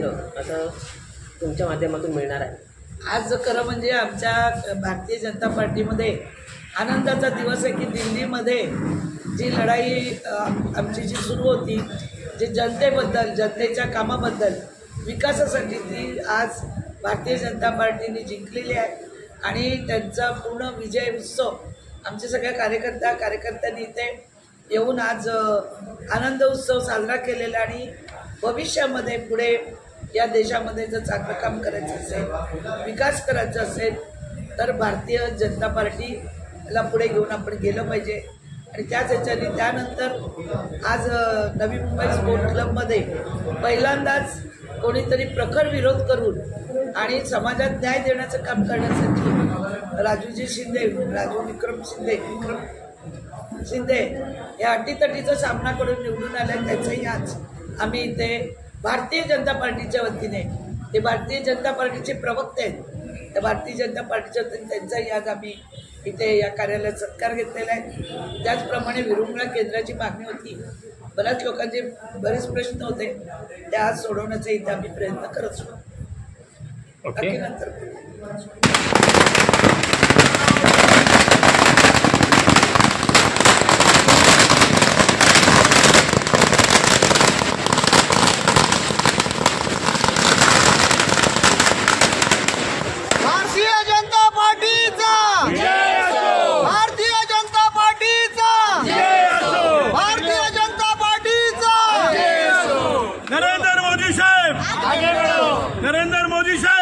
सांगितलं असं तुमच्या माध्यमातून मिळणार आहे? आज खरं म्हणजे आमच्या भारतीय जनता पार्टीमध्ये आनंदाचा दिवस आहे की दिल्लीमध्ये जी लढाई आमची जी सुरू होती, जी जनतेबद्दल, जनतेच्या कामाबद्दल, विकासासाठी, ती आज भारतीय जनता पार्टीने जिंकलेली आहे आणि त्यांचा पूर्ण विजय उत्सव आमच्या सगळ्या कार्यकर्त्यांनी इथे येऊन आज आनंद उत्सव साजरा केलेला आणि भविष्यामध्ये पुढे या देशामध्ये जर चांगलं काम करायचं असेल, विकास करायचा असेल तर भारतीय जनता पार्टीला पुढे घेऊन आपण गेलं पाहिजे आणि त्याच ह्याच्याने त्यानंतर आज नवी मुंबई स्पोर्ट क्लबमध्ये पहिल्यांदाच कोणीतरी प्रखर विरोध करून आणि समाजात न्याय देण्याचं काम करण्यासाठी राजू विक्रम शिंदे या अटीतटीचा सामना करून निवडून आले. त्याचाही आज आम्ही इथे भारतीय जनता पार्टीच्या वतीने, ते भारतीय जनता पार्टीचे प्रवक्ते आहेत, त्या भारतीय जनता पार्टीच्या वतीने त्यांचाही आज आम्ही इथे या कार्यालयात सत्कार घेतलेला आहे. त्याचप्रमाणे विरंगुळा केंद्राची मागणी होती, बऱ्याच लोकांचे बरेच प्रश्न होते, ते आज सोडवण्याचा इथे आम्ही प्रयत्न करत असतो. नंतर नरेंद्र मोदी साहब